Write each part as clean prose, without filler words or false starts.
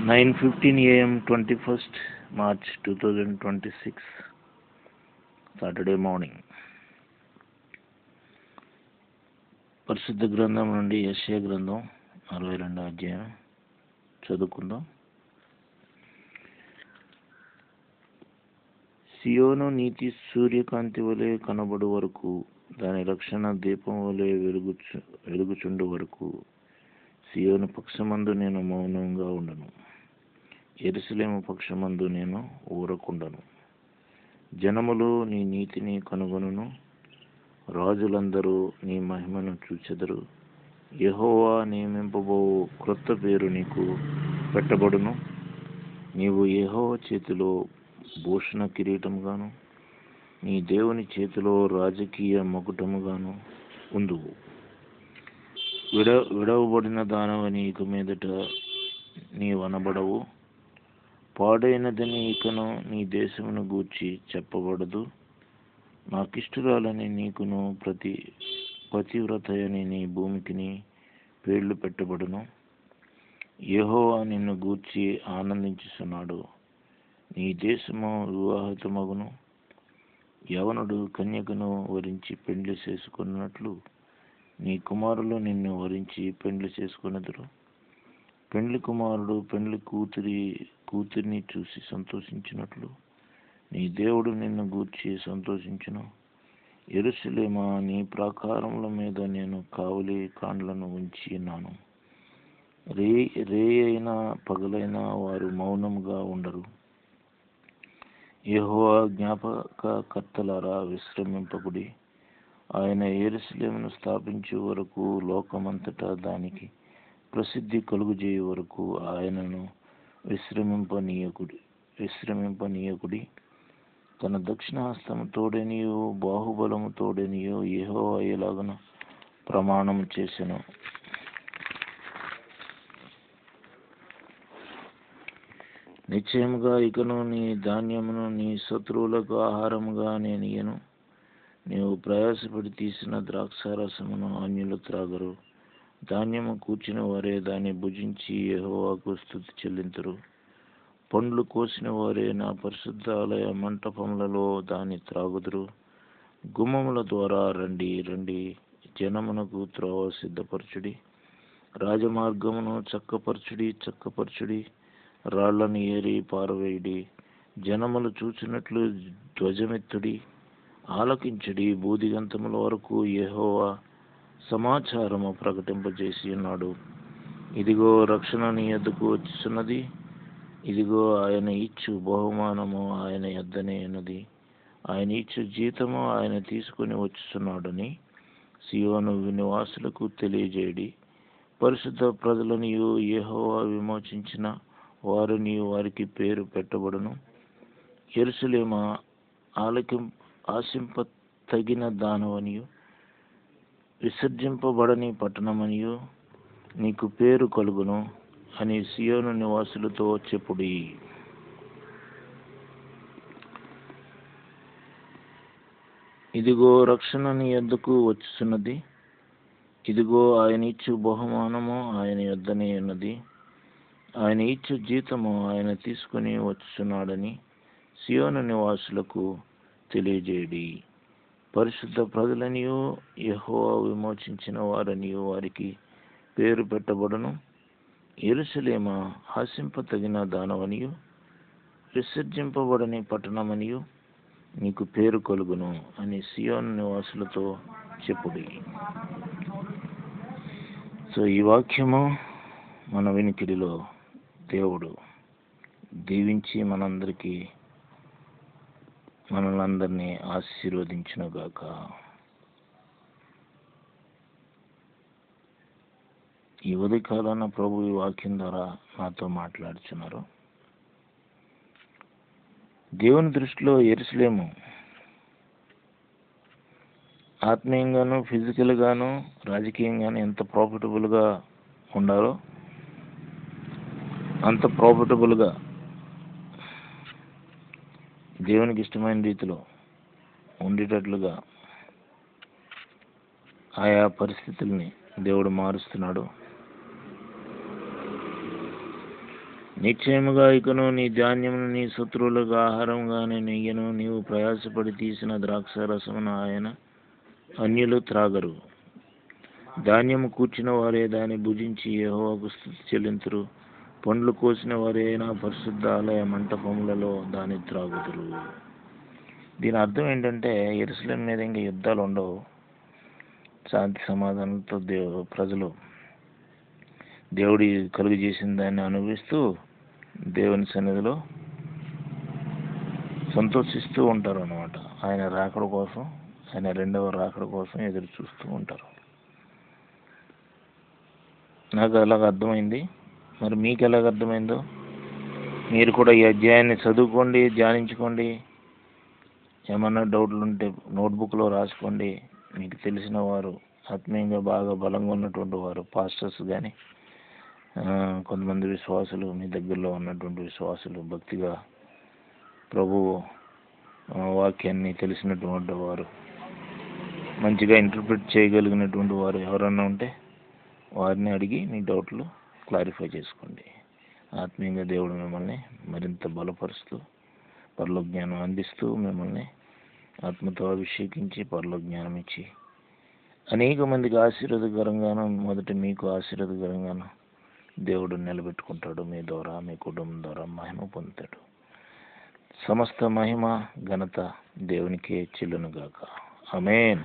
9:15 a.m. 21st March 2026 Saturday morning. పరిశుద్ధ గ్రంథం నుండి యెషయా గ్రంథం 62వ అధ్యాయం చదువుకుందాం. సియోను నీతి సూర్యకాంతి వలె కనబడు వరకు, దాని రక్షణ దీపం వలె వెలుగుచుండు వరకు సియోను పక్షమందు నేను మౌనంగా ఉండను, యెరూషలేము పక్షమందు నేను ఊరకుండను. జనములు నీ నీతిని కనుగొనును, రాజులందరూ నీ మహిమను చూచెదరు. యెహోవా నియమింపబో క్రొత్త పేరు నీకు పెట్టబడును. నీవు యెహోవా చేతిలో భూషణ కిరీటముగాను, నీ దేవుని చేతిలో రాజకీయ మకుటముగాను ఉందువు. విడవబడిన దానవని ఇక మీదట నీవనబడవు, పాడైనదని ఇకను నీ దేశమును గూర్చి చెప్పబడదు. నాకిష్టురాలని నీకును పతివ్రతయని నీ భూమికిని పేర్లు పెట్టబడును. యెహోవా నిన్ను గూర్చి ఆనందించుచున్నాడు. నీ దేశము వివాహితమగును. యవనుడు కన్యకను వరించి పెండ్లి చేసుకున్నట్లు నీ కుమారులు నిన్ను వరించి పెండ్లి చేసుకొనెదరు. పెండ్లి కుమారుడు పెండ్లి కూతురిని చూసి సంతోషించినట్లు నీ దేవుడు నిన్ను గూర్చి సంతోషించును. యెరూషలేమా, నీ ప్రాకారముల మీద నేను కావలి కాండ్లను ఉంచి ఉన్నాను. రేయైనా పగలైనా వారు మౌనముగా ఉండరు. యెహోవా జ్ఞాపకకర్తలారా, విశ్రమింపకుడి. ఆయన యెరూషలేమును స్థాపించే వరకు, లోకమంతటా దానికి ప్రసిద్ధి కలుగుజేయు వరకు ఆయనను విశ్రమింపనీయకుడి. తన దక్షిణహస్తము తోడనియో బాహుబలము తోడనియో యెహోవా ఎలాగన ప్రమాణం చేసెను. నిశ్చయముగా ఇకను నీ ధాన్యమును నీ శత్రువులకు ఆహారముగా నేనియను. నీవు ప్రయాసపడి తీసిన ద్రాక్షారసమును అన్యులు త్రాగరు. ధాన్యము కూర్చిన వారే దాన్ని భుజించి యెహోవాకు స్తుతి చెల్లింతురు. పండ్లు కోసిన వారే నా పరిశుద్ధ ఆలయ మంటపములలో దాన్ని త్రాగుదురు. గుమ్మముల ద్వారా రండి, జనమునకు త్రోవ సిద్ధపరచుడి. రాజమార్గమును చక్కపరచుడి. రాళ్లను ఏరి పారవేయుడి. జనములు చూచినట్లు ధ్వజమెత్తుడి. ఆలకించుడి. బూదిగంతముల వరకు యెహోవా సమాచారము ప్రకటింపజేసి ఉన్నాడు. ఇదిగో రక్షణ నీ యొద్దకు వచ్చుచున్నది. ఇదిగో ఆయన ఇచ్చు బహుమానము ఆయన యొద్దనే ఉన్నది. ఆయన ఇచ్చు జీతము ఆయన తీసుకుని వచ్చుచున్నాడని సియోను నివాసులకు తెలియజేయడి. పరిశుద్ధ ప్రజలనియు యెహోవా విమోచించిన వారిని వారికి పేరు పెట్టబడును. యెరూషలేమా, ఆశింప తగిన దానవనియు విసర్జింపబడని పట్టణమనియు నీకు పేరు కలుగును అని సియోను నివాసులతో చెప్పుడి. ఇదిగో రక్షణ నీ యొద్దకు వచ్చుచున్నది. ఇదిగో ఆయన ఇచ్చు బహుమానము ఆయన యొద్దనే ఉన్నది. ఆయన ఇచ్చు జీతము ఆయన తీసుకుని వచ్చుచున్నాడని సియోను నివాసులకు తెలియజేయడి. పరిశుద్ధ ప్రజలనియు యెహోవా విమోచించిన వారనియు వారికి పేరు పెట్టబడును. యెరూషలేమా, ఆశింపతగిన దానవనియు విసర్జింపబడని పట్టణమనియు నీకు పేరు కలుగును అని సియోను నివాసులతో చెప్పుడి. సో ఈ వాక్యము మన వినికిడిలో దేవుడు దీవించి మనల్ని ఆశీర్వదించునుగాక. ఈ ఉదయకాలాన ప్రభు ఈ వాక్యం ద్వారా నాతో మాట్లాడుచున్నారు. దేవుని దృష్టిలో యెరూషలేము ఆత్మీయంగాను, ఫిజికల్గాను, రాజకీయంగాను ఎంత ప్రాఫిటబుల్గా ఉండాలో అంత ప్రాఫిటబుల్గా దేవునికి ఇష్టమైన రీతిలో ఉండేటట్లుగా ఆయా పరిస్థితుల్ని దేవుడు మారుస్తున్నాడు. నిశ్చయముగా ఇకను నీ ధాన్యమును నీ శత్రువులకు ఆహారంగానే నెయ్యను. నీవు ప్రయాసపడి తీసిన ద్రాక్షారసమును అన్యులు త్రాగరు. ధాన్యము కూర్చిన వారే దాన్ని భుజించి యెహోవాకు స్తుతి చెల్లింతురు. పండ్లు కోసిన వారే నా పరిశుద్ధ ఆలయ మంటపములలో దాన్ని త్రాగుదురు. దీని అర్థం ఏంటంటే యెరూషలేము మీద ఇంకా యుద్ధాలు ఉండవు. శాంతి సమాధానంతో ప్రజలు దేవుడి కలుగు చేసిన దాన్ని అనుభవిస్తూ దేవుని సన్నిధిలో సంతోషిస్తూ ఉంటారు అన్నమాట. ఆయన రాకడ కోసం, ఆయన రెండవ రాకడ కోసం ఎదురు చూస్తూ ఉంటారు. నాకు అలాగ అర్థమైంది. మరి మీకు ఎలాగ అర్థమైందో మీరు కూడా ఈ అధ్యాయాన్ని చదువుకోండి, ధ్యానించుకోండి. ఏమన్నా డౌట్లు ఉంటే నోట్బుక్లో రాసుకోండి. మీకు తెలిసిన వారు, ఆత్మీయంగా బాగా బలంగా ఉన్నటువంటి వారు, పాస్టర్స్ కానీ కొంతమంది విశ్వాసులు, మీ దగ్గరలో ఉన్నటువంటి విశ్వాసులు, భక్తిగా ప్రభు వాక్యాన్ని తెలిసినటువంటి వారు, మంచిగా ఇంటర్ప్రిట్ చేయగలిగినటువంటి వారు ఎవరన్నా ఉంటే వారిని అడిగి మీ డౌట్లు క్లారిఫై చేసుకోండి. ఆత్మీయంగా దేవుడు మిమ్మల్ని మరింత బలపరుస్తూ పరలోక జ్ఞానం అందిస్తూ మిమ్మల్ని ఆత్మతో అభిషేకించి పరలోక జ్ఞానం ఇచ్చి అనేక మందికి ఆశీర్వాదకరంగాను, మొదట మీకు ఆశీర్వాదకరంగాను దేవుడు నిలబెట్టుకుంటాడు. మీ ద్వారా, మీ కుటుంబం ద్వారా మహిమ పొందుతాడు. సమస్త మహిమ ఘనత దేవునికే చెల్లునుగాక. ఆమేన్.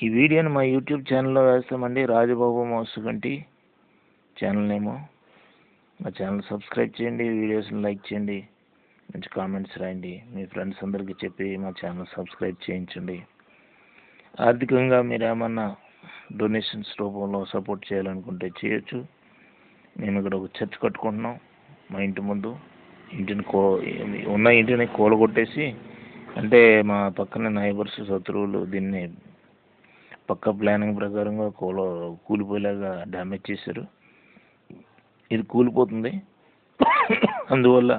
ఈ వీడియోని మా యూట్యూబ్ ఛానల్లో వేస్తామండి. రాజబాబు మోసుగంటి ఛానల్ నేమో. మా ఛానల్ సబ్స్క్రైబ్ చేయండి, వీడియోస్ని లైక్ చేయండి, మంచి కామెంట్స్ రాయండి, మీ ఫ్రెండ్స్ అందరికీ చెప్పి మా ఛానల్ సబ్స్క్రైబ్ చేయించండి. ఆర్థికంగా మీరు ఏమన్నా డొనేషన్స్ రూపంలో సపోర్ట్ చేయాలనుకుంటే చేయొచ్చు. మేము ఇక్కడ ఒక చర్చ్ కట్టుకుంటున్నాం మా ఇంటి ముందు. ఉన్న ఇంటిని కూలగొట్టేసి, అంటే మా పక్కన నైబర్స్, శత్రువులు దీన్ని పక్క ప్లానింగ్ ప్రకారంగా కూలిపోయేలాగా డ్యామేజ్ చేశారు. ఇది కూలిపోతుంది. అందువల్ల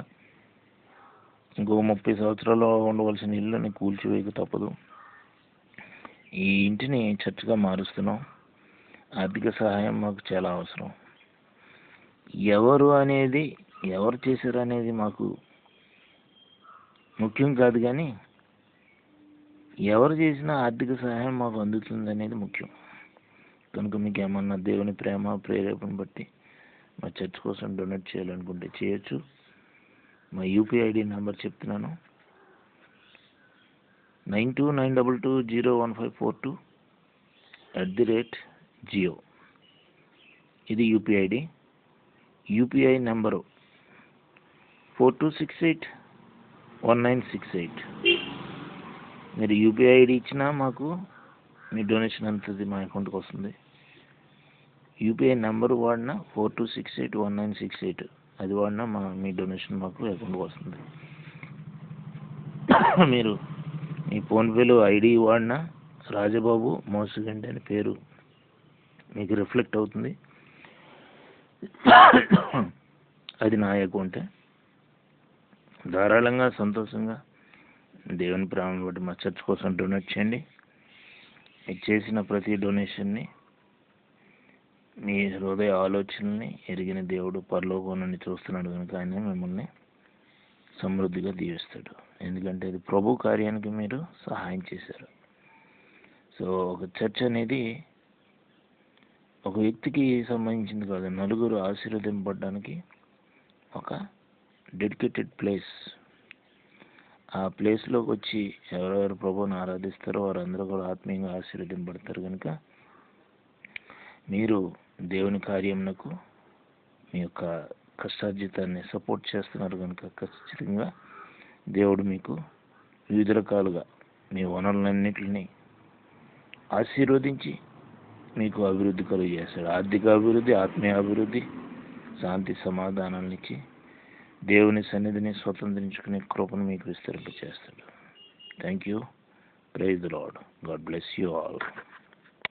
ఇంకో 30 సంవత్సరాలు ఉండవలసిన ఇల్లుని కూల్చివేయక తప్పదు. ఈ ఇంటిని చర్చ్గా మారుస్తున్నాం. ఆర్థిక సహాయం మాకు చాలా అవసరం. ఎవరు చేశారు అనేది మాకు ముఖ్యం కాదు, కానీ ఎవరు చేసినా ఆర్థిక సహాయం మాకు అందుతుంది అనేది ముఖ్యం. కనుక మీకు ఏమన్నా దేవుని ప్రేమ ప్రేరేపణ బట్టి మా చర్చ్ కోసం డొనేట్ చేయాలనుకుంటే చేయొచ్చు. మా యూపీఐ ఐడి నెంబర్ చెప్తున్నాను, 9292201542 @Jio. ఇది యూపీఐ ఐడి. UPI number 42681968. మీరు యూపీఐ ఐడి ఇచ్చినా మాకు మీ డొనేషన్ అంతది మా అకౌంట్కి వస్తుంది. యూపీఐ నెంబర్ వాడినా 42681968 అది వాడినా మీ డొనేషన్ మాకు అకౌంట్కి వస్తుంది. మీరు మీ ఫోన్పేలో ఐడి వాడినా రాజబాబు మోసుగంటి అనే పేరు మీకు రిఫ్లెక్ట్ అవుతుంది. అది నా అకౌంటే. ధారాళంగా, సంతోషంగా దేవుని ప్రేమను బట్టి మా చర్చ్ కోసం డొనేట్ చేయండి. మీకు చేసిన ప్రతి డొనేషన్ని మీ హృదయ ఆలోచనల్ని ఎరిగిన దేవుడు పరలోకం నుండి చూస్తున్నాడు కనుక ఆయన మిమ్మల్ని సమృద్ధిగా దీవిస్తాడు. ఎందుకంటే ఇది ప్రభు కార్యానికి మీరు సహాయం చేశారు. సో ఒక చర్చ్ అనేది ఒక వ్యక్తికి సంబంధించింది కాదు, నలుగురు ఆశీర్వదింపబడడానికి ఒక డెడికేటెడ్ ప్లేస్. ఆ ప్లేస్లోకి వచ్చి ఎవరెవరు ప్రభువుని ఆరాధిస్తారో వారందరూ కూడా ఆత్మీయంగా ఆశీర్వదింపబడతారు. కనుక మీరు దేవుని కార్యమునకు మీ యొక్క కష్టార్జితాన్ని సపోర్ట్ చేస్తున్నారు కనుక ఖచ్చితంగా దేవుడు మీకు వివిధ రకాలుగా మీ వనరులన్నింటినీ ఆశీర్వదించి మీకు అభివృద్ధి కలుగజేస్తాడు. ఆర్థిక అభివృద్ధి, ఆత్మీయ అభివృద్ధి, శాంతి సమాధానాలనిచ్చి దేవుని సన్నిధిని స్వతంత్రించుకునే కృపను మీకు విస్తరింపచేస్తాడు. Thank you. Praise the Lord. God bless you all.